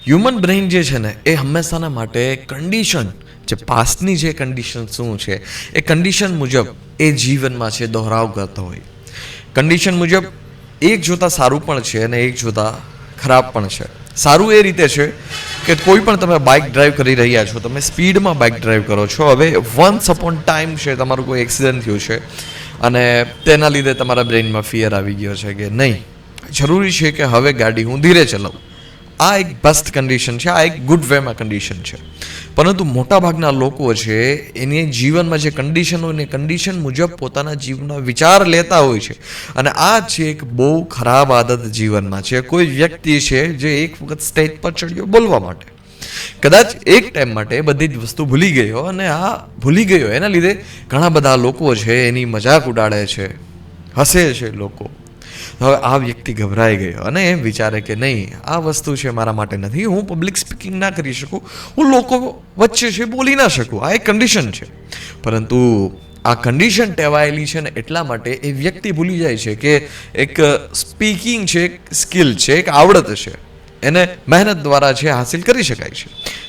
Human brain જે છે ને એ હંમેશાના માટે કન્ડિશન, જે પાસ્ટની જે કન્ડિશન શું છે એ કન્ડિશન મુજબ એ જીવનમાં છે દોહરાવ કરતો હોય. કન્ડિશન મુજબ એક જોતા સારું પણ છે અને એક જોતા ખરાબ પણ છે. સારું એ રીતે છે કે કોઈ પણ તમે બાઇક ડ્રાઈવ કરી રહ્યા છો, તમે સ્પીડમાં બાઇક ડ્રાઈવ કરો છો. હવે વન્સ અપોન ટાઈમ છે તમારું કોઈ એક્સિડન્ટ થયું છે અને તેના લીધે તમારા બ્રેઇનમાં ફિયર આવી ગયો છે કે નહીં, જરૂરી છે કે હવે ગાડી હું ધીરે ચલાવું. આ એક બેસ્ટ કન્ડિશન છે, આ એક ગુડ વેમાં કન્ડિશન છે. પરંતુ મોટાભાગના લોકો છે એની જીવનમાં જે કન્ડિશન હોય ને કન્ડિશન મુજબ પોતાના જીવનના વિચાર લેતા હોય છે. અને આ છે એક બહુ ખરાબ આદત જીવનમાં છે. કોઈ વ્યક્તિ છે જે એક વખત સ્ટેજ પર ચડ્યો બોલવા માટે, કદાચ એક ટાઈમ માટે બધી જ વસ્તુ ભૂલી ગયો અને આ ભૂલી ગયો એના લીધે ઘણા બધા લોકો છે એની મજાક ઉડાડે છે, હસે છે લોકો. હવે આ વ્યક્તિ ગભરાઈ ગયો અને એમ વિચારે કે નહીં, આ વસ્તુ છે મારા માટે નથી, હું પબ્લિક સ્પીકિંગ ના કરી શકું, હું લોકો વચ્ચે છે બોલી ના શકું. આ એક કન્ડિશન છે. પરંતુ આ કન્ડિશન ટેવાયેલી છે ને એટલા માટે એ વ્યક્તિ ભૂલી જાય છે કે એક સ્પીકિંગ છે, એક સ્કિલ છે, એક આવડત છે, એને મહેનત દ્વારા છે હાસિલ કરી શકાય છે.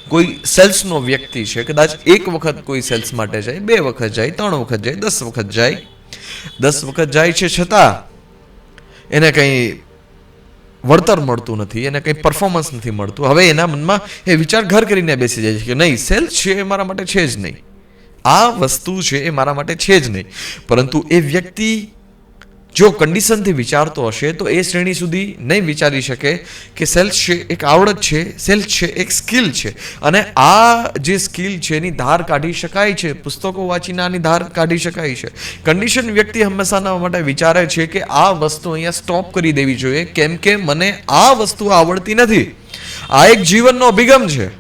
કોઈ સેલ્સનો વ્યક્તિ છે, કદાચ એક વખત કોઈ સેલ્સ માટે જાય, 2 વખત જાય, 3 વખત જાય, 10 વખત જાય, 10 વખત જાય છે છતાં એને કંઈ વળતર મળતું નથી, એને કંઈ પરફોર્મન્સ નથી મળતું. હવે એના મનમાં એ વિચાર ઘર કરીને બેસી જાય છે કે નહીં, સેલ્સ છે એ મારા માટે છે જ નહીં, આ વસ્તુ છે એ મારા માટે છે જ નહીં. પરંતુ એ વ્યક્તિ જો કન્ડિશનથી વિચારતો હશે તો એ શ્રેણી સુધી નહીં વિચારી શકે કે સેલ્સ છે એક આવડત છે, સેલ્સ છે એક સ્કિલ છે અને આ જે સ્કિલ છે એની ધાર કાઢી શકાય છે, પુસ્તકો વાંચીને આની ધાર કાઢી શકાય છે. કન્ડિશન વ્યક્તિ હંમેશાના માટે વિચારે છે કે આ વસ્તુ અહીંયા સ્ટોપ કરી દેવી જોઈએ, કેમ કે મને આ વસ્તુ આવડતી નથી. આ એક જીવનનો અભિગમ છે.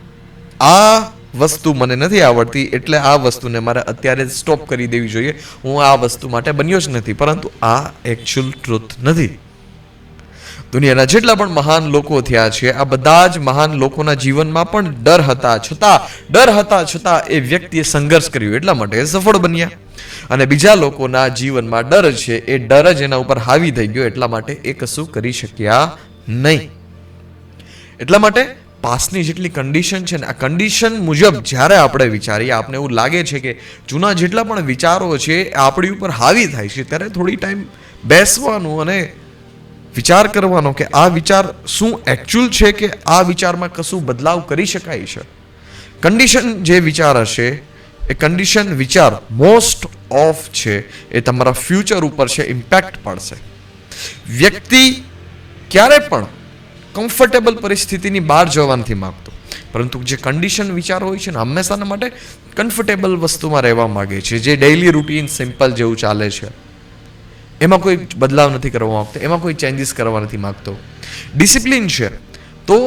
આ વસ્તુ મને નથી આવડતી એટલે આ વસ્તુને મારે અત્યારે જ સ્ટોપ કરી દેવી જોઈએ, હું આ વસ્તુ માટે બન્યો જ નથી. પરંતુ આ એકચ્યુઅલ ટ્રુથ નથી. દુનિયાના જેટલા પણ મહાન લોકો થયા છે આ બધા જ મહાન લોકોના જીવનમાં પણ ડર હતા છતાં એ વ્યક્તિએ સંઘર્ષ કર્યો, એટલા માટે એ સફળ બન્યા. અને બીજા લોકોના જીવનમાં ડર છે, એ ડર જ એના ઉપર હાવી થઈ ગયો, એટલા માટે એ કશું કરી શક્યા નહીં. એટલા માટે પાસ્ટની જેટલી કન્ડિશન છે ને આ કન્ડિશન મુજબ જ્યારે આપણે વિચારીએ, આપણે એવું લાગે છે કે જૂના જેટલા પણ વિચારો છે એ આપણી ઉપર હાવી થાય છે, ત્યારે થોડી ટાઈમ બેસવાનું અને વિચાર કરવાનો કે આ વિચાર શું એકચ્યુઅલ છે કે આ વિચારમાં કશું બદલાવ કરી શકાય છે. કન્ડિશન જે વિચાર હશે એ કન્ડિશન વિચાર મોસ્ટ ઓફ છે એ તમારા ફ્યુચર ઉપર છે ઇમ્પેક્ટ પડશે. વ્યક્તિ ક્યારે પણ કમ્ફર્ટેબલ પરિસ્થિતિની બહાર જવા નથી માગતો, પરંતુ જે કન્ડિશન વિચાર હોય છે ને હંમેશાના માટે કમ્ફર્ટેબલ વસ્તુમાં રહેવા માગે છે, જે ડેઇલી રૂટીન સિમ્પલ જેવું ચાલે છે, એમાં કોઈ બદલાવ નથી કરવા માગતો, એમાં કોઈ ચેન્જીસ કરવા નથી માગતો. ડિસિપ્લિન છે તો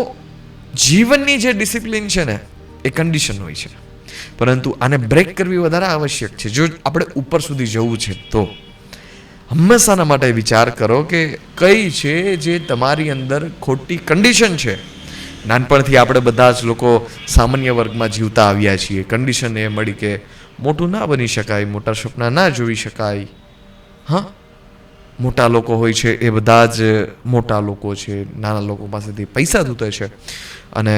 જીવનની જે ડિસિપ્લિન છે ને એ કન્ડિશન હોય છે, પરંતુ આને બ્રેક કરવી વધારે આવશ્યક છે જો આપણે ઉપર સુધી જવું છે. તો હંમેશાના માટે વિચાર કરો કે કઈ છે જે તમારી અંદર ખોટી કન્ડિશન છે. નાનપણથી આપણે બધા જ લોકો સામાન્ય વર્ગમાં જીવતા આવ્યા છીએ. કન્ડિશન એ મળી કે મોટું ના બની શકાય, મોટા સપના ના જોઈ શકાય. હા, મોટા લોકો હોય છે એ બધા જ મોટા લોકો છે, નાના લોકો પાસેથી પૈસા ધૂતે છે અને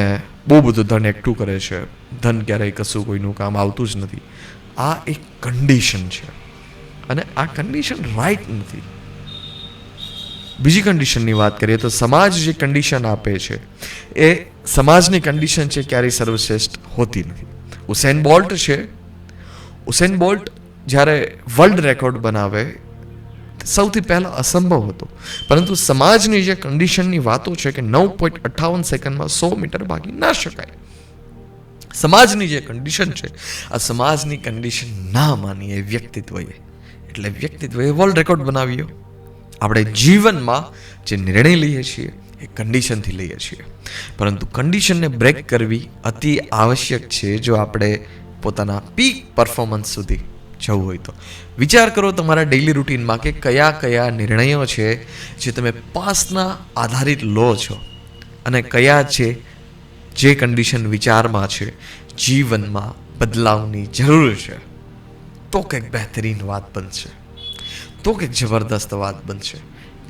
બહુ બધું ધન એકઠું કરે છે. ધન ક્યારેય કશું કોઈનું કામ આવતું જ નથી. આ એક કન્ડિશન છે અને આ કન્ડિશન રાઈટ નથી. બીજી કન્ડિશનની વાત કરીએ તો સમાજ જે કન્ડિશન આપે છે એ સમાજની કન્ડિશન છે ક્યારેય સર્વશ્રેષ્ઠ હોતી નથી. ઉસેન બોલ્ટ છે, ઉસેન બોલ્ટ જ્યારે વર્લ્ડ રેકોર્ડ બનાવે સૌથી પહેલાં અસંભવ હતો, પરંતુ સમાજની જે કન્ડિશનની વાતો છે કે 9.58 સેકન્ડમાં 100 મીટર ભાગી ના શકાય. સમાજની જે કન્ડિશન છે આ સમાજની કન્ડિશન ના માનીએ વ્યક્તિત્વએ, એટલે વ્યક્તિત્વએ વર્લ્ડ રેકોર્ડ બનાવ્યો. આપણે જીવનમાં જે નિર્ણય લઈએ છીએ એ કન્ડિશનથી લઈએ છીએ, પરંતુ કન્ડિશનને બ્રેક કરવી અતિ આવશ્યક છે જો આપણે પોતાના પીક પરફોર્મન્સ સુધી જવું હોય તો. વિચાર કરો તમારા ડેઇલી રૂટીનમાં કે કયા કયા નિર્ણયો છે જે તમે પાસ્ટના આધારિત લો છો અને કયા છે જે કન્ડિશન વિચારમાં છે જીવનમાં બદલાવની જરૂર છે. તો કંઈક બહેતરીન વાત બનશે, તો કંઈક જબરદસ્ત વાત બનશે.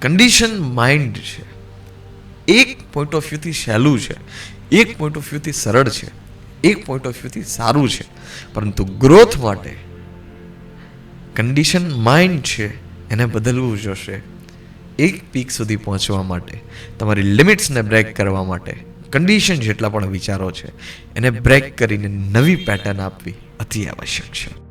કન્ડિશન માઇન્ડ છે, એક પોઈન્ટ ઓફ વ્યૂથી સહેલું છે, એક પોઈન્ટ ઓફ વ્યૂથી સરળ છે, એક પોઈન્ટ ઓફ વ્યૂથી સારું છે, પરંતુ ગ્રોથ માટે કન્ડિશન માઇન્ડ છે એને બદલવું જોશે. એક પીક સુધી પહોંચવા માટે, તમારી લિમિટ્સને બ્રેક કરવા માટે કન્ડિશન જેટલા પણ વિચારો છે એને બ્રેક કરીને નવી પેટર્ન આપવી અતિ આવશ્યક છે.